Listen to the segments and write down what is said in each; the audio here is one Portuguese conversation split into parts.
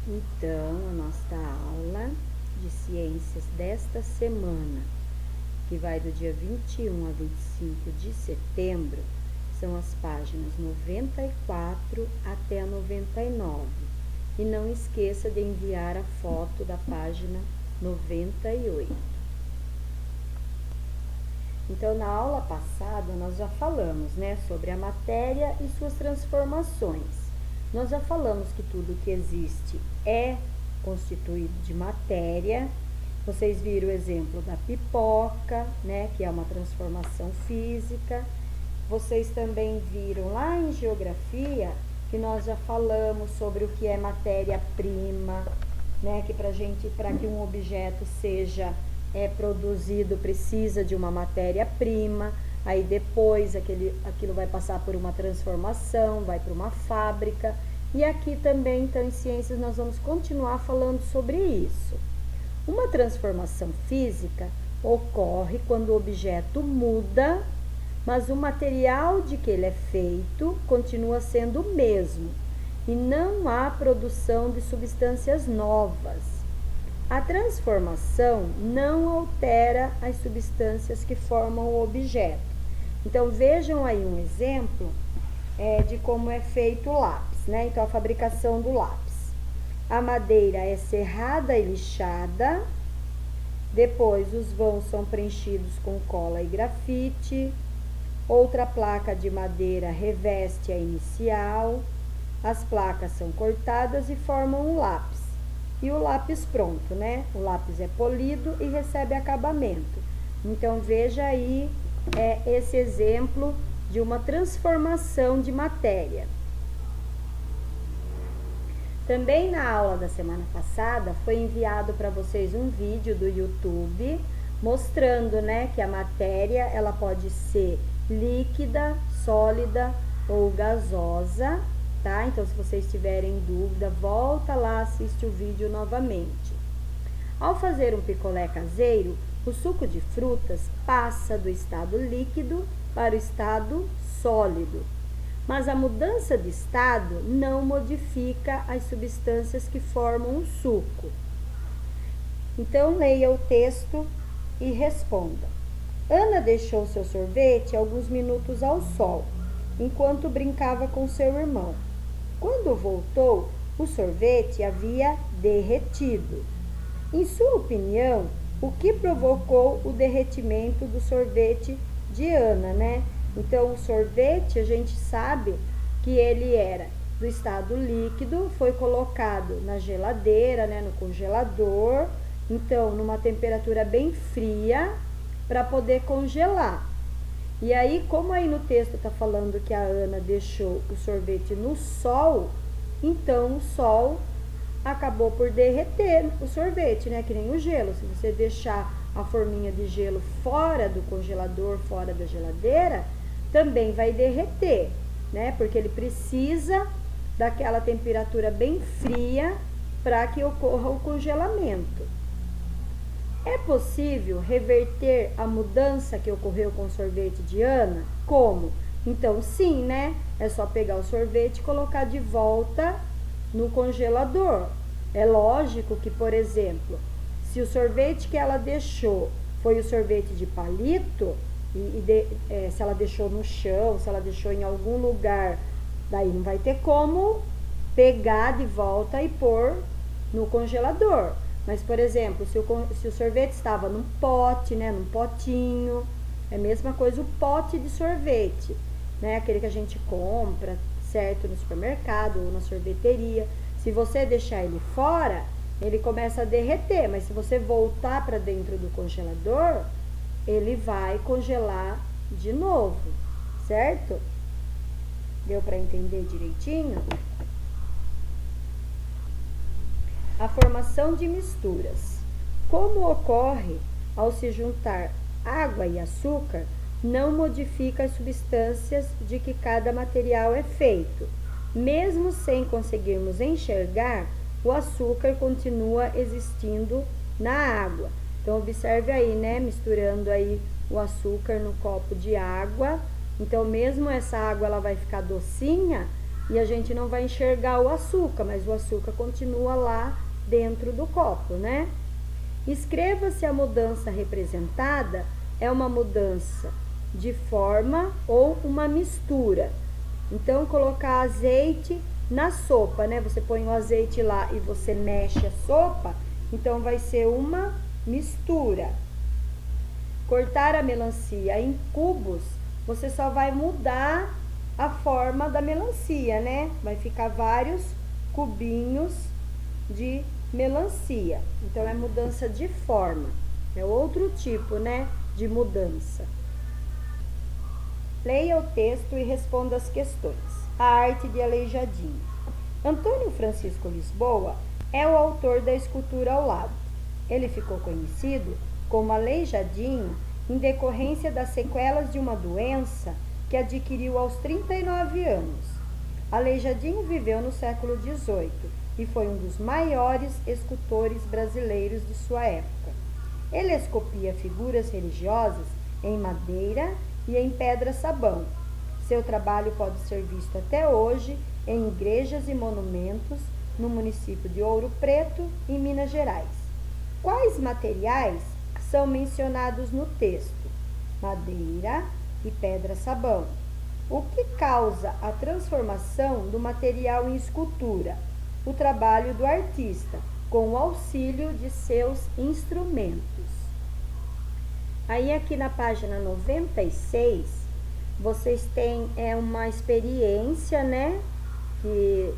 Então, a nossa aula de ciências desta semana, que vai do dia 21 a 25 de setembro, são as páginas 94 até a 99. E não esqueça de enviar a foto da página 98. Então, na aula passada, nós já falamos, sobre a matéria e suas transformações. Nós já falamos que tudo que existe é constituído de matéria. Vocês viram o exemplo da pipoca, que é uma transformação física. Vocês também viram lá em geografia que nós já falamos sobre o que é matéria-prima, que para que um objeto seja produzido precisa de uma matéria-prima. Aí depois aquilo vai passar por uma transformação, vai para uma fábrica. E aqui também, então, em ciências, nós vamos continuar falando sobre isso. Uma transformação física ocorre quando o objeto muda, mas o material de que ele é feito continua sendo o mesmo e não há produção de substâncias novas. A transformação não altera as substâncias que formam o objeto. Então, vejam aí um exemplo de como é feito o lápis, Então, a fabricação do lápis. A madeira é serrada e lixada, depois os vãos são preenchidos com cola e grafite, outra placa de madeira reveste a inicial, as placas são cortadas e formam um lápis. E o lápis pronto, O lápis é polido e recebe acabamento. Então, veja aí esse exemplo de uma transformação de matéria. Também na aula da semana passada foi enviado para vocês um vídeo do YouTube mostrando, que a matéria ela pode ser líquida, sólida ou gasosa, tá? Então, se vocês tiverem dúvida, volta lá, assiste o vídeo novamente. Ao fazer um picolé caseiro, o suco de frutas passa do estado líquido para o estado sólido. Mas a mudança de estado não modifica as substâncias que formam o suco. Então, leia o texto e responda. Ana deixou seu sorvete alguns minutos ao sol, enquanto brincava com seu irmão. Quando voltou, o sorvete havia derretido. Em sua opinião, o que provocou o derretimento do sorvete de Ana, Então, o sorvete, a gente sabe que ele era do estado líquido, foi colocado na geladeira, no congelador, então, numa temperatura bem fria, para poder congelar. E aí, como aí no texto está falando que a Ana deixou o sorvete no sol, então o sol acabou por derreter o sorvete, que nem o gelo. Se você deixar a forminha de gelo fora do congelador, fora da geladeira, também vai derreter, Porque ele precisa daquela temperatura bem fria para que ocorra o congelamento. É possível reverter a mudança que ocorreu com o sorvete de Ana? Como? Então, sim, É só pegar o sorvete e colocar de volta no congelador. É lógico que, por exemplo, se o sorvete que ela deixou foi o sorvete de palito, se ela deixou no chão, se ela deixou em algum lugar, daí não vai ter como pegar de volta e pôr no congelador. Mas, por exemplo, se o sorvete estava num pote, num potinho, é a mesma coisa o pote de sorvete, Aquele que a gente compra, certo, no supermercado ou na sorveteria. Se você deixar ele fora, ele começa a derreter, mas se você voltar para dentro do congelador, ele vai congelar de novo, certo? Deu para entender direitinho? A formação de misturas. Como ocorre ao se juntar água e açúcar, não modifica as substâncias de que cada material é feito. Mesmo sem conseguirmos enxergar, o açúcar continua existindo na água. Então, observe aí, misturando aí o açúcar no copo de água. Então, mesmo essa água ela vai ficar docinha, e a gente não vai enxergar o açúcar, mas o açúcar continua lá dentro do copo, né? Escreva se a mudança representada é uma mudança de forma ou uma mistura. Então, colocar azeite na sopa, né? Você põe o azeite lá e você mexe a sopa, então vai ser uma mistura. Cortar a melancia em cubos, você só vai mudar a forma da melancia, né? Vai ficar vários cubinhos de melancia. Então, é mudança de forma. É outro tipo, né, de mudança. Leia o texto e responda as questões. A arte de Aleijadinho. Antônio Francisco Lisboa é o autor da escultura ao lado. Ele ficou conhecido como Aleijadinho em decorrência das sequelas de uma doença que adquiriu aos 39 anos. Aleijadinho viveu no século XVIII e foi um dos maiores escultores brasileiros de sua época. Ele esculpia figuras religiosas em madeira e em pedra-sabão. Seu trabalho pode ser visto até hoje em igrejas e monumentos no município de Ouro Preto, em Minas Gerais. Quais materiais são mencionados no texto? Madeira e pedra-sabão. O que causa a transformação do material em escultura? O trabalho do artista, com o auxílio de seus instrumentos. Aí aqui na página 96, vocês têm uma experiência, né? Que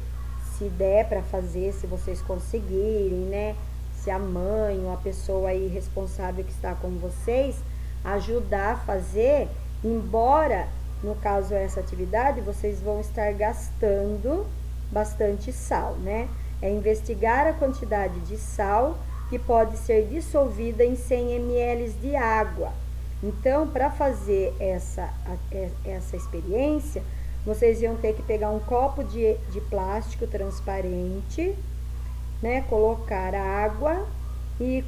se der para fazer, se vocês conseguirem, né? Se a mãe ou a pessoa aí responsável que está com vocês ajudar a fazer, embora no caso essa atividade vocês vão estar gastando bastante sal, né? É investigar a quantidade de sal que pode ser dissolvida em 100 ml de água. Então, para fazer essa experiência, vocês iam ter que pegar um copo de plástico transparente, né? Colocar a água e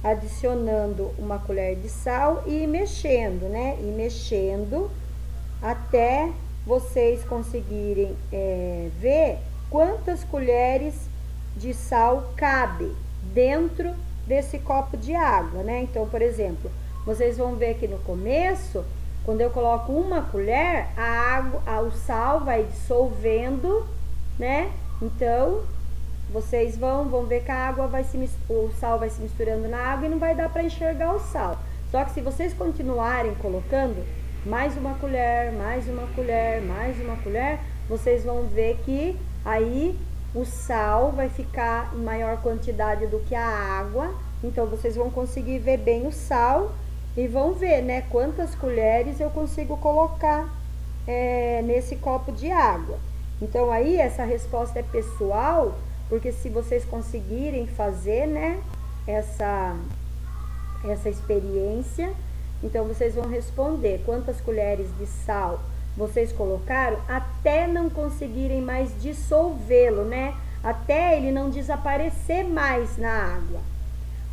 adicionando uma colher de sal e ir mexendo, né? E mexendo até vocês conseguirem ver quantas colheres de sal cabe dentro desse copo de água, né? Então, por exemplo, vocês vão ver que no começo, quando eu coloco uma colher, o sal vai dissolvendo, né? Então, vocês vão ver que a água o sal vai se misturando na água e não vai dar para enxergar o sal. Só que se vocês continuarem colocando mais uma colher, mais uma colher, mais uma colher, vocês vão ver que aí o sal vai ficar em maior quantidade do que a água. Então, vocês vão conseguir ver bem o sal e vão ver, né, quantas colheres eu consigo colocar nesse copo de água. Então, aí essa resposta é pessoal, porque se vocês conseguirem fazer, né, essa experiência, então vocês vão responder quantas colheres de sal vocês colocaram até não conseguirem mais dissolvê-lo, né? Até ele não desaparecer mais na água.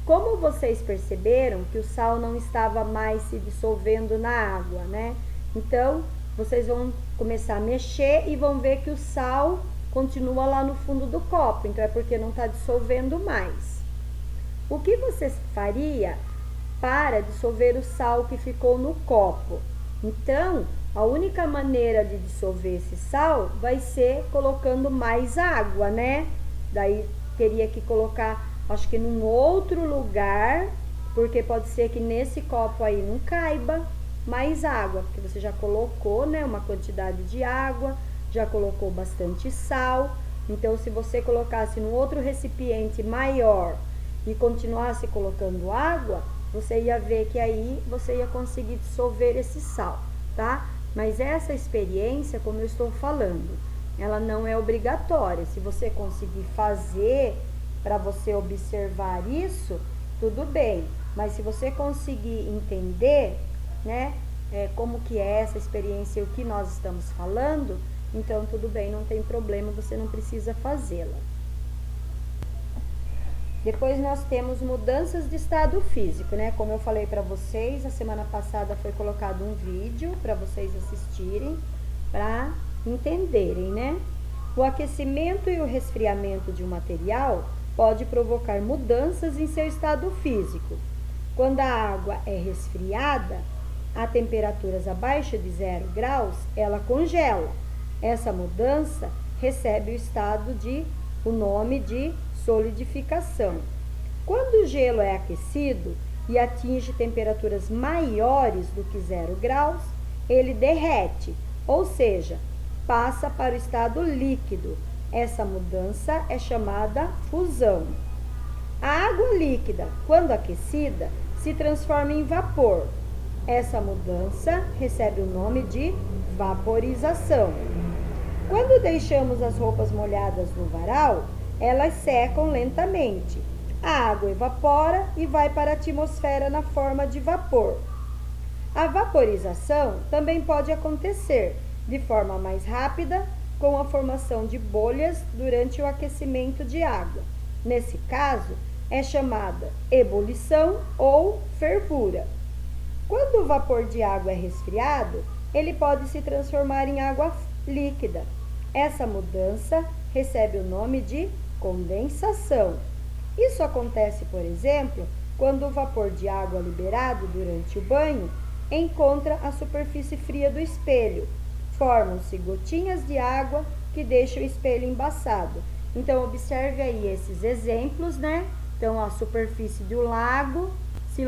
Como vocês perceberam que o sal não estava mais se dissolvendo na água, né? Então, vocês vão começar a mexer e vão ver que o sal continua lá no fundo do copo. Então, é porque não está dissolvendo mais. O que você faria para dissolver o sal que ficou no copo? Então, a única maneira de dissolver esse sal vai ser colocando mais água, né? Daí teria que colocar, acho que num outro lugar, porque pode ser que nesse copo aí não caiba mais água, porque você já colocou, né, uma quantidade de água, já colocou bastante sal. Então, se você colocasse num outro recipiente maior e continuasse colocando água, você ia ver que aí você ia conseguir dissolver esse sal, tá? Mas essa experiência, como eu estou falando, ela não é obrigatória. Se você conseguir fazer para você observar isso, tudo bem. Mas se você conseguir entender, né, como que é essa experiência e o que nós estamos falando, então tudo bem, não tem problema, você não precisa fazê-la. Depois nós temos mudanças de estado físico, né? Como eu falei para vocês, a semana passada foi colocado um vídeo para vocês assistirem, para entenderem, né? O aquecimento e o resfriamento de um material pode provocar mudanças em seu estado físico. Quando a água é resfriada a temperaturas abaixo de 0 graus, ela congela. Essa mudança recebe o nome de solidificação. Quando o gelo é aquecido e atinge temperaturas maiores do que 0 graus, ele derrete, ou seja, passa para o estado líquido. Essa mudança é chamada fusão. A água líquida, quando aquecida, se transforma em vapor. Essa mudança recebe o nome de vaporização. Quando deixamos as roupas molhadas no varal, elas secam lentamente. A água evapora e vai para a atmosfera na forma de vapor. A vaporização também pode acontecer de forma mais rápida, com a formação de bolhas durante o aquecimento de água. Nesse caso, é chamada ebulição ou fervura. Quando o vapor de água é resfriado, ele pode se transformar em água líquida. Essa mudança recebe o nome de condensação. Isso acontece, por exemplo, quando o vapor de água liberado durante o banho encontra a superfície fria do espelho. Formam-se gotinhas de água que deixam o espelho embaçado. Então, observe aí esses exemplos, né? Então, a superfície do lago se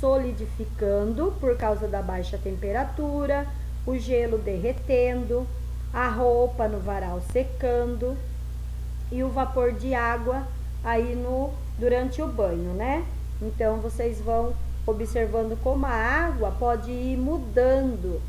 solidificando por causa da baixa temperatura, o gelo derretendo, a roupa no varal secando e o vapor de água aí durante o banho, né? Então, vocês vão observando como a água pode ir mudando,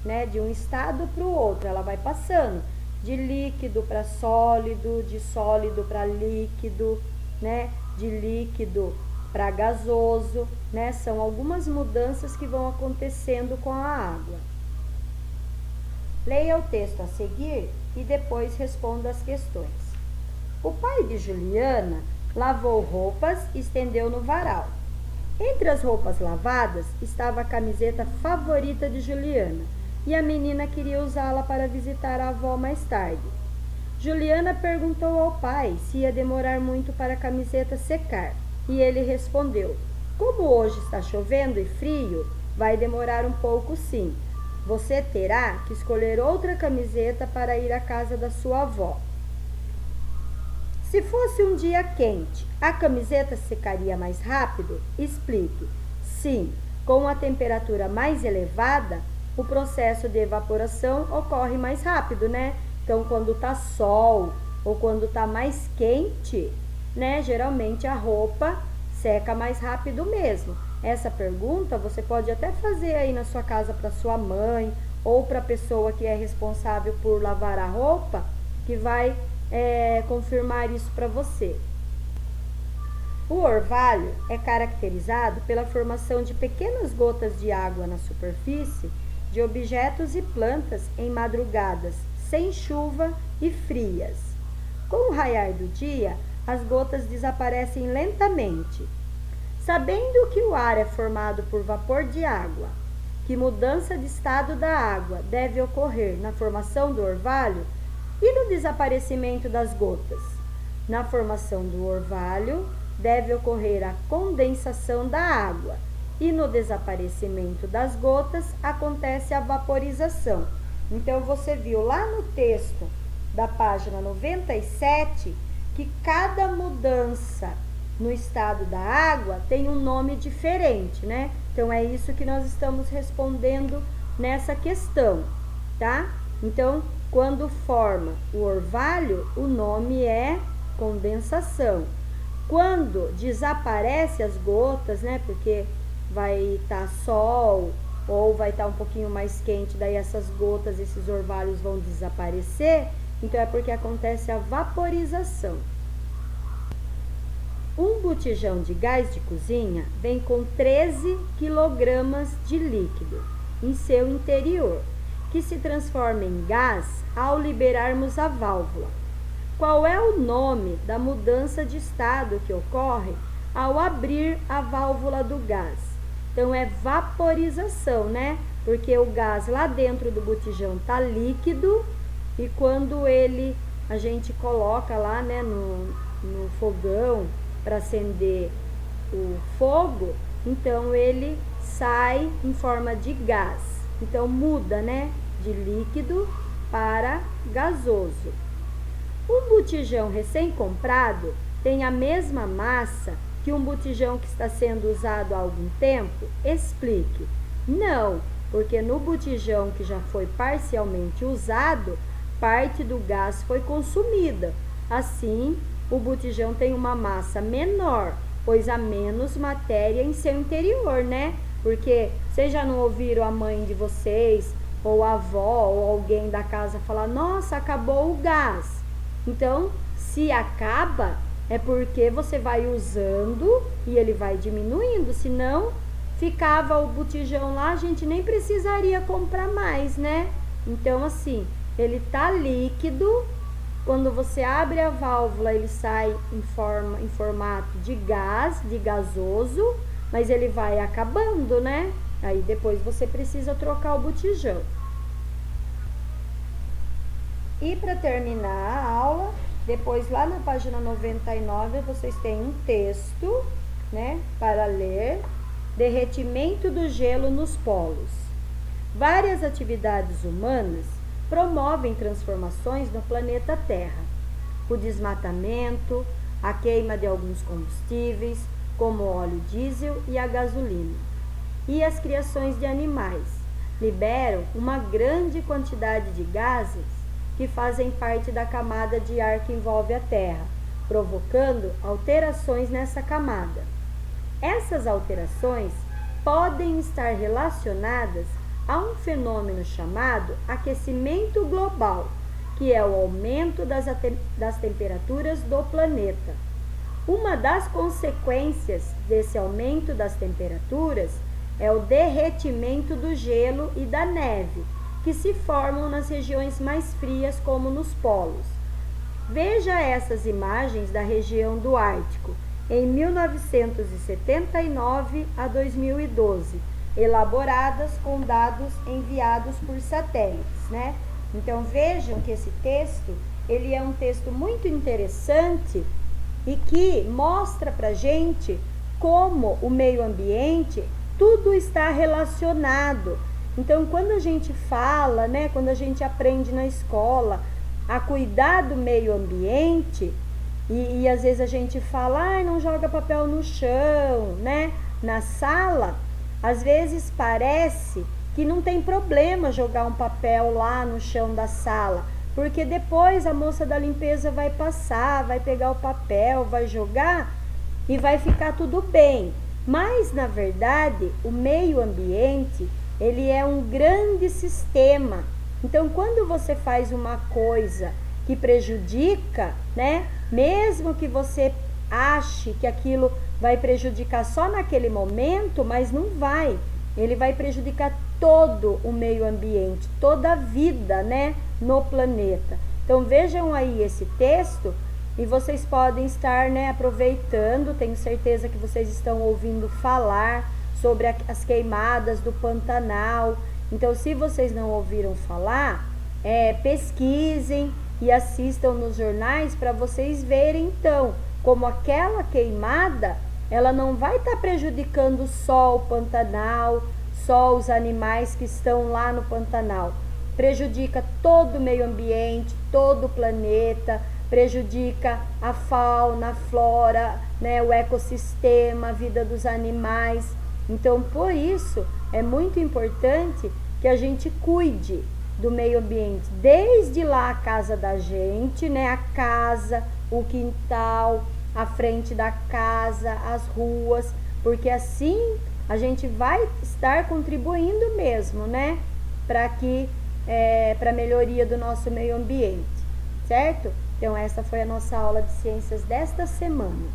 né, de um estado para o outro. Ela vai passando de líquido para sólido, de sólido para líquido, né, de líquido para gasoso, né? São algumas mudanças que vão acontecendo com a água. Leia o texto a seguir e depois responda as questões. O pai de Juliana lavou roupas e estendeu no varal. Entre as roupas lavadas estava a camiseta favorita de Juliana e a menina queria usá-la para visitar a avó mais tarde. Juliana perguntou ao pai se ia demorar muito para a camiseta secar e ele respondeu: como hoje está chovendo e frio, vai demorar um pouco sim. Você terá que escolher outra camiseta para ir à casa da sua avó. Se fosse um dia quente, a camiseta secaria mais rápido? Explique. Sim, com a temperatura mais elevada, o processo de evaporação ocorre mais rápido, né? Então, quando tá sol ou quando tá mais quente, né? Geralmente a roupa seca mais rápido mesmo. Essa pergunta você pode até fazer aí na sua casa para sua mãe ou para a pessoa que é responsável por lavar a roupa, que vai confirmar isso para você. O orvalho é caracterizado pela formação de pequenas gotas de água na superfície de objetos e plantas em madrugadas sem chuva e frias. Com o raiar do dia, as gotas desaparecem lentamente. Sabendo que o ar é formado por vapor de água, que mudança de estado da água deve ocorrer na formação do orvalho e no desaparecimento das gotas. Na formação do orvalho, deve ocorrer a condensação da água e no desaparecimento das gotas acontece a vaporização. Então, você viu lá no texto da página 97 que cada mudança no estado da água tem um nome diferente, né? Então, é isso que nós estamos respondendo nessa questão, tá? Então, quando forma o orvalho, o nome é condensação. Quando desaparece as gotas, né? Porque vai estar sol ou vai estar um pouquinho mais quente, daí essas gotas, esses orvalhos vão desaparecer. Então, é porque acontece a vaporização. Um botijão de gás de cozinha vem com 13 kg de líquido em seu interior, que se transforma em gás ao liberarmos a válvula. Qual é o nome da mudança de estado que ocorre ao abrir a válvula do gás? Então, é vaporização, né? Porque o gás lá dentro do botijão tá líquido e quando a gente coloca lá, né, no fogão para acender o fogo, então ele sai em forma de gás. Então muda, né, de líquido para gasoso. Um botijão recém-comprado tem a mesma massa que um botijão que está sendo usado há algum tempo? Explique. Não, porque no botijão que já foi parcialmente usado, parte do gás foi consumida. Assim, o botijão tem uma massa menor, pois há menos matéria em seu interior, né? Porque vocês já não ouviram a mãe de vocês, ou a avó, ou alguém da casa falar: nossa, acabou o gás. Então, se acaba, é porque você vai usando e ele vai diminuindo, senão ficava o botijão lá, a gente nem precisaria comprar mais, né? Então, assim, ele tá líquido, quando você abre a válvula, ele sai em formato de gás, de gasoso, mas ele vai acabando, né? Aí depois você precisa trocar o botijão. E para terminar a aula, depois lá na página 99, vocês têm um texto, né, para ler. Derretimento do gelo nos polos. Várias atividades humanas promovem transformações no planeta Terra. O desmatamento, a queima de alguns combustíveis, como o óleo diesel e a gasolina, e as criações de animais, liberam uma grande quantidade de gases que fazem parte da camada de ar que envolve a Terra, provocando alterações nessa camada. Essas alterações podem estar relacionadas a um fenômeno chamado aquecimento global, que é o aumento das temperaturas do planeta. Uma das consequências desse aumento das temperaturas é o derretimento do gelo e da neve, que se formam nas regiões mais frias, como nos polos. Veja essas imagens da região do Ártico, em 1979 a 2012, elaboradas com dados enviados por satélites, né? Então vejam que esse texto, ele é um texto muito interessante e que mostra pra gente como o meio ambiente, tudo está relacionado. Então quando a gente fala, né, quando a gente aprende na escola a cuidar do meio ambiente, e às vezes a gente fala, não joga papel no chão, né? Na sala, às vezes parece que não tem problema jogar um papel lá no chão da sala, porque depois a moça da limpeza vai passar, vai pegar o papel, vai jogar e vai ficar tudo bem. Mas, na verdade, o meio ambiente, ele é um grande sistema. Então, quando você faz uma coisa que prejudica, né? Mesmo que você ache que aquilo vai prejudicar só naquele momento, mas não vai. Ele vai prejudicar todo o meio ambiente, toda a vida, né, no planeta. Então vejam aí esse texto e vocês podem estar, né, aproveitando. Tenho certeza que vocês estão ouvindo falar sobre as queimadas do Pantanal. Então, se vocês não ouviram falar, pesquisem e assistam nos jornais para vocês verem, então, como aquela queimada, ela não vai estar prejudicando só o Pantanal, só os animais que estão lá no Pantanal. Prejudica todo o meio ambiente, todo o planeta, prejudica a fauna, a flora, né, o ecossistema, a vida dos animais. Então, por isso, é muito importante que a gente cuide do meio ambiente, desde lá a casa da gente, né, a casa, o quintal, a frente da casa, as ruas, porque assim a gente vai estar contribuindo mesmo, né, para a melhoria do nosso meio ambiente, certo? Então essa foi a nossa aula de ciências desta semana.